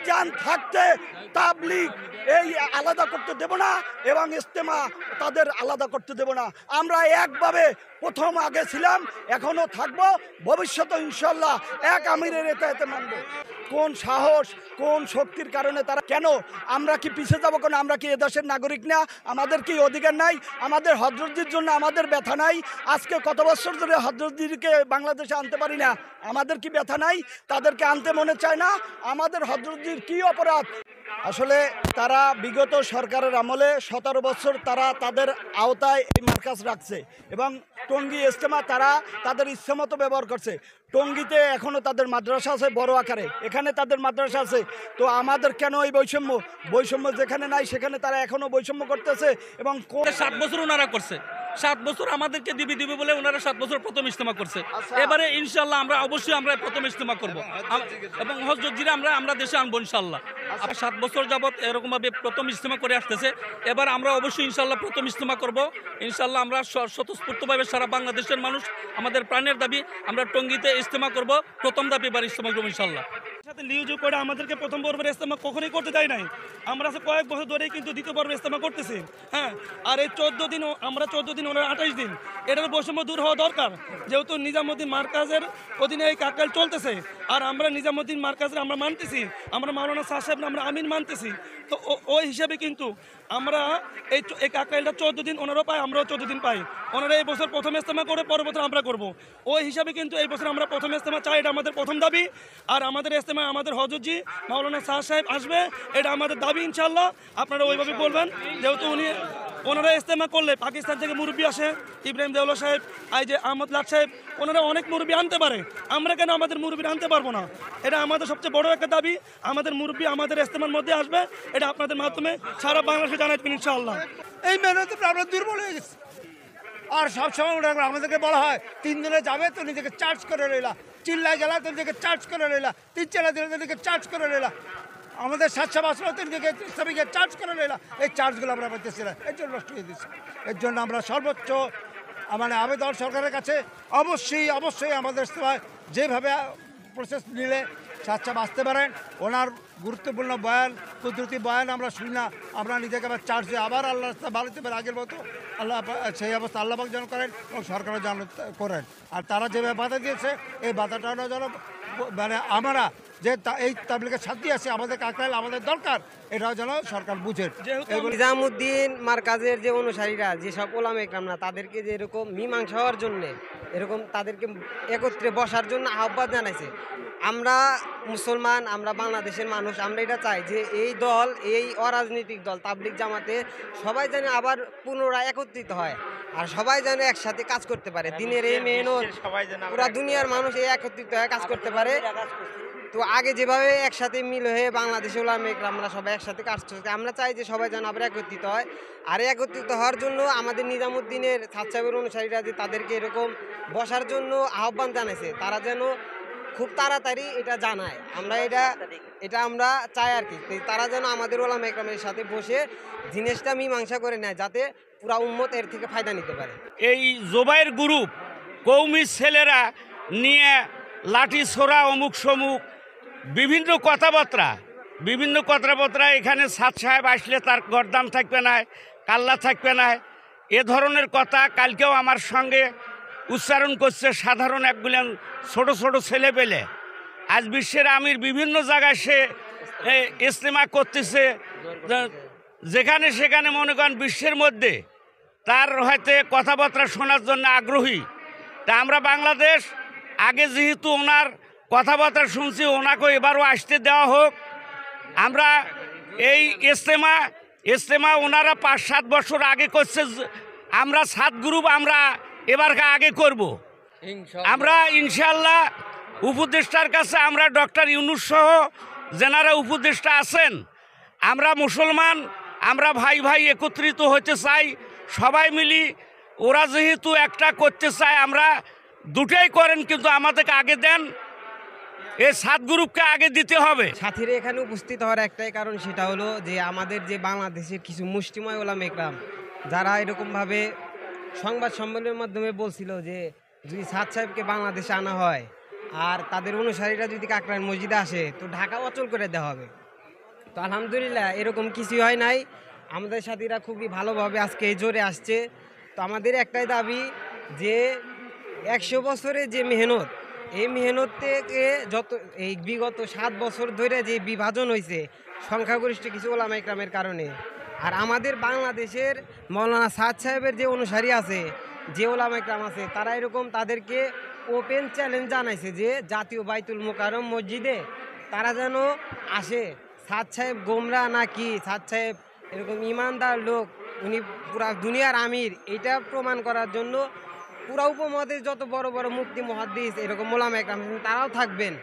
ভাইজান থাকতে তাবলীগ এই আলাদা করতে দেব না এবং ইজতেমা তাদের আলাদা করতে দেব না। আমরা একভাবে প্রথম আগে ছিলাম, এখনো থাকবো, ভবিষ্যতে ইনশাল্লাহ এক আমিরের এতে মানব। কোন সাহস, কোন শক্তির কারণে তারা কেন? আমরা কি পিছিয়ে যাবো? কেন? আমরা কি এদেশের নাগরিক না? আমাদের কি অধিকার নাই? আমাদের হযরতজির জন্য আমাদের ব্যথা নাই? আজকে কত বছর ধরে হযরতজিকে বাংলাদেশে আনতে পারি না, আমাদের কি ব্যথা নাই? তাদেরকে আনতে মনে চায় না? আমাদের হযরতজির কি অপরাধ? আসলে তারা বিগত সরকারের আমলে 17 বছর তারা তাদের আওতায় এই মার্কাজ রাখছে এবং টঙ্গী ইজতেমা তারা তাদের ইচ্ছামতো ব্যবহার করছে। টঙ্গীতে এখনও তাদের মাদ্রাসা আছে বড় আকারে, এখানে তাদের মাদ্রাসা আছে। তো আমাদের কেন এই বৈষম্য যেখানে নাই সেখানে তারা এখনও বৈষম্য করতেছে। এবং 7 বছর ওনারা করছে, 7 বছর আমাদেরকে দিবে বলে ওনারা 7 বছর প্রথম ইজতেমা করছে। এবারে ইনশাল্লাহ আমরা অবশ্যই আমরা প্রথম ইজতেমা করব এবং হযরতজিরা আমরা দেশে আনবো ইনশাল্লাহ। 7 বছর যাবত এরকমভাবে প্রথম ইজতেমা করে আসতেছে, এবার আমরা অবশ্যই ইনশাল্লাহ প্রথম ইজতেমা করব ইনশাল্লাহ। আমরা স্বতঃস্ফূর্তভাবে সারা বাংলাদেশের মানুষ, আমাদের প্রাণের দাবি, আমরা টঙ্গীতে ইজতেমা করব, প্রথম দাবি এবার ইজতেমা করবো ইনশাল্লাহ। সাথে লিউজু করে আমাদেরকে প্রথম পর্বের ইজতেমা কখনোই করতে দেয় নাই। আমরা কয়েক বছর ধরেই কিন্তু দ্বিতীয় পর্বের ইজতেমা করতেছি। হ্যাঁ, আর এই 14 দিন, আমরা 14 দিন, ওনারা 28 দিন, এটার বৈষম্য দূর হওয়া দরকার। যেহেতু নিজামুদ্দিন মার্কাজের অধীনে এই কাকরাইল চলতেছে, আর আমরা নিজামুদ্দিন মার্কাজের আমরা মানতেছি, আমরা মাওলানা শাহ সাহেব আমরা আমিন মানতেছি। তো ওই হিসাবে কিন্তু আমরা এই কাকরাইলটা 14 দিন ওনারাও পাই, আমরাও 14 দিন পাই। ওনারা এই বছর প্রথম ইজতেমা করে পরের বছর আমরা করব। ওই হিসাবে কিন্তু এই বছর আমরা প্রথম ইজতেমা চাই, এটা আমাদের প্রথম দাবি। আর আমাদের ইজতেমা আমাদের হযরতজি মাওলানা শাহ সাহেব আসবে, এটা আমাদের দাবি ইনশাল্লাহ। আপনারা ওইভাবে বলবেন, যেহেতু ওনারা ইজতেমা করলে পাকিস্তান থেকে মুরব্বী আসে, ইব্রাহিম দেওলা সাহেব, এই যে আহমদ লাট সাহেব, ওনারা অনেক মুরব্বী আনতে পারে, আমরা কেন আমাদের মুরব্বী আনতে পারবো না? এটা আমাদের সবচেয়ে বড় একটা দাবি। আমাদের মুরব্বী আমাদের ইজতেমার মধ্যে আসবে, এটা আপনাদের মাধ্যমে সারা বাংলাদেশে জানাই দেবেন ইনশাআল্লাহ। এই মেহনতে আমরা দুর্বল হয়ে গেছি। আর সবসময় আমাদেরকে বলা হয় 3 দিনে যাবে তো নিজেকে চার্জ করে রইলা, চিল্লায় গেলা তো নিজেকে চার্জ করে রইলা, 3-4 দিনে নিজেকে চার্জ করে রইলা, আমাদের 700 বছর তো নিজেকে সবাইকে চার্জ করে রইলা। এই চার্জগুলো আমরা পাইতেছি না, এর জন্য নষ্ট হয়ে দিচ্ছি। এর জন্য আমরা সর্বোচ্চ আবেদন সরকারের কাছে, অবশ্যই আমাদের সবাই যেভাবে প্রসেস নিলে স্বাচ্ছা বাঁচতে পারেন। ওনার গুরুত্বপূর্ণ বয়ান, কুদরতি বয়ান আমরা শুনি না, আমরা নিজেকে আবার চার্জ দিয়ে আবার আল্লাহ রাস্তা ভালো হতে পারে আগের মতো। আল্লাহ সেই অবস্থা আল্লাহ পাক যেন করেন এবং সরকারও যেন করেন। আর তারা যেভাবে বাধা দিয়েছে, এই বাধাটা যেন আমরা যে এই তাবলীগের সাথী আছে, আমাদের কাকরাইল আমাদের দরকার, এটাও যেন সরকার বুঝেন। নিজামুদ্দিন মার্কাজের যে অনুসারীরা, যেসব ওলামা ইকরামরা, তাদেরকে যে এরকম মীমাংসা হওয়ার জন্যে, এরকম তাদেরকে একত্রে বসার জন্য আহ্বান জানাইছে। আমরা মুসলমান, আমরা বাংলাদেশের মানুষ, আমরা এটা চাই যে এই দল, এই অরাজনৈতিক দল তাবলীগ জামাতে সবাই যেন আবার পুনরায় একত্রিত হয়, আর সবাই যেন একসাথে কাজ করতে পারে। দিনের এই মেহনত পুরা দুনিয়ার মানুষ এই একত্রিত হয়ে কাজ করতে পারে। তো আগে যেভাবে একসাথে মিল হয়ে বাংলাদেশে ওলামা ইকরামরা সবাই একসাথে কাজ করছে, আমরা চাই যে সবাই যেন আবার একত্রিত হয়। আর একত্রিত হওয়ার জন্য আমাদের নিজামুদ্দিনের ছাত্র সাহেবের অনুসারীরা যে তাদেরকে এরকম বসার জন্য আহ্বান জানাইছে, তারা যেন খুব তাড়াতাড়ি এটা জানায়। আমরা এটা আমরা চাই আর কি, তারা যেন আমাদের ওলামা ইকরামের সাথে বসে জিনিসটা মীমাংসা করে নেয়, যাতে পুরা উম্মত এর থেকে ফায়দা নিতে পারে। এই জোবাইর গ্রুপ কৌমি ছেলেরা নিয়ে লাঠি ছোড়া, অমুক সমুক বিভিন্ন কথাবার্তা এখানে সাদ সাহেব আসলে তার গরদান থাকবে না, কাল্লা থাকবে না, এ ধরনের কথা কালকেও আমার সঙ্গে উচ্চারণ করছে সাধারণ একগুলো ছোট ছোট ছেলে পেলে। আজ বিশ্বের আমির বিভিন্ন জায়গায় সে ইজতেমা করতেছে, যেখানে সেখানে মনে করেন বিশ্বের মধ্যে তার হয়তো কথাবার্তা শোনার জন্য আগ্রহী। তা আমরা বাংলাদেশ আগে যেহেতু ওনার কথাবার্তা শুনছি, ওনাকে এবারও আসতে দেওয়া হোক। আমরা এই ইজতেমা ওনারা 5-7 বছর আগে করছে, আমরা 7 গ্রুপ আমরা এবার আগে করব। আমরা ইনশাল্লাহ উপদেষ্টার কাছে, আমরা ডক্টর ইউনূস সহ যেনারা উপদেষ্টা আছেন, আমরা মুসলমান, আমরা ভাই ভাই একত্রিত হতে চাই, সবাই মিলি। ওরা যেহেতু একটা করতে চায়, আমরা দুটাই করেন, কিন্তু আমাদেরকে আগে দেন, এই 7 গ্রুপকে আগে দিতে হবে। সাথীরা এখানে উপস্থিত হওয়ার একটাই কারণ, সেটা হলো যে আমাদের যে বাংলাদেশের কিছু মুষ্টিময় ওলামা ইকরাম যারা এরকমভাবে সংবাদ সম্মেলনের মাধ্যমে বলছিল যে যদি সাদ সাহেবকে বাংলাদেশে আনা হয় আর তাদের অনুসারীরা যদি কাকরাইল মসজিদে আসে, তো ঢাকা অচল করে দেওয়া হবে। তো আলহামদুলিল্লাহ এরকম কিছুই হয় নাই, আমাদের সাথীরা খুবই ভালোভাবে আজকে এই জোরে আসছে। তো আমাদের একটাই দাবি যে 100 বছরে যে মেহনত, এই মেহনত থেকে যত এই বিগত 7 বছর ধরে যে বিভাজন হয়েছে সংখ্যাগরিষ্ঠ কিছু ওলামা ইকরামের কারণে, আর আমাদের বাংলাদেশের মৌলানা সাদ সাহেবের যে অনুসারী আছে, যে ওলামা ইকরাম আছে, তারা এরকম তাদেরকে ওপেন চ্যালেঞ্জ জানাইছে যে জাতীয় বাইতুল মোকাররম মসজিদে তারা যেন আসে। সাদ সাহেব গোমরা নাকি সাদ সাহেব এরকম ইমানদার লোক, উনি পুরা দুনিয়ার আমির, এটা প্রমাণ করার জন্য পুরা উপমহাদেশ যত বড় বড় মুফতি মুহাদ্দিস এরকম ওলামা ইকরাম আছেন তারাও থাকবেন।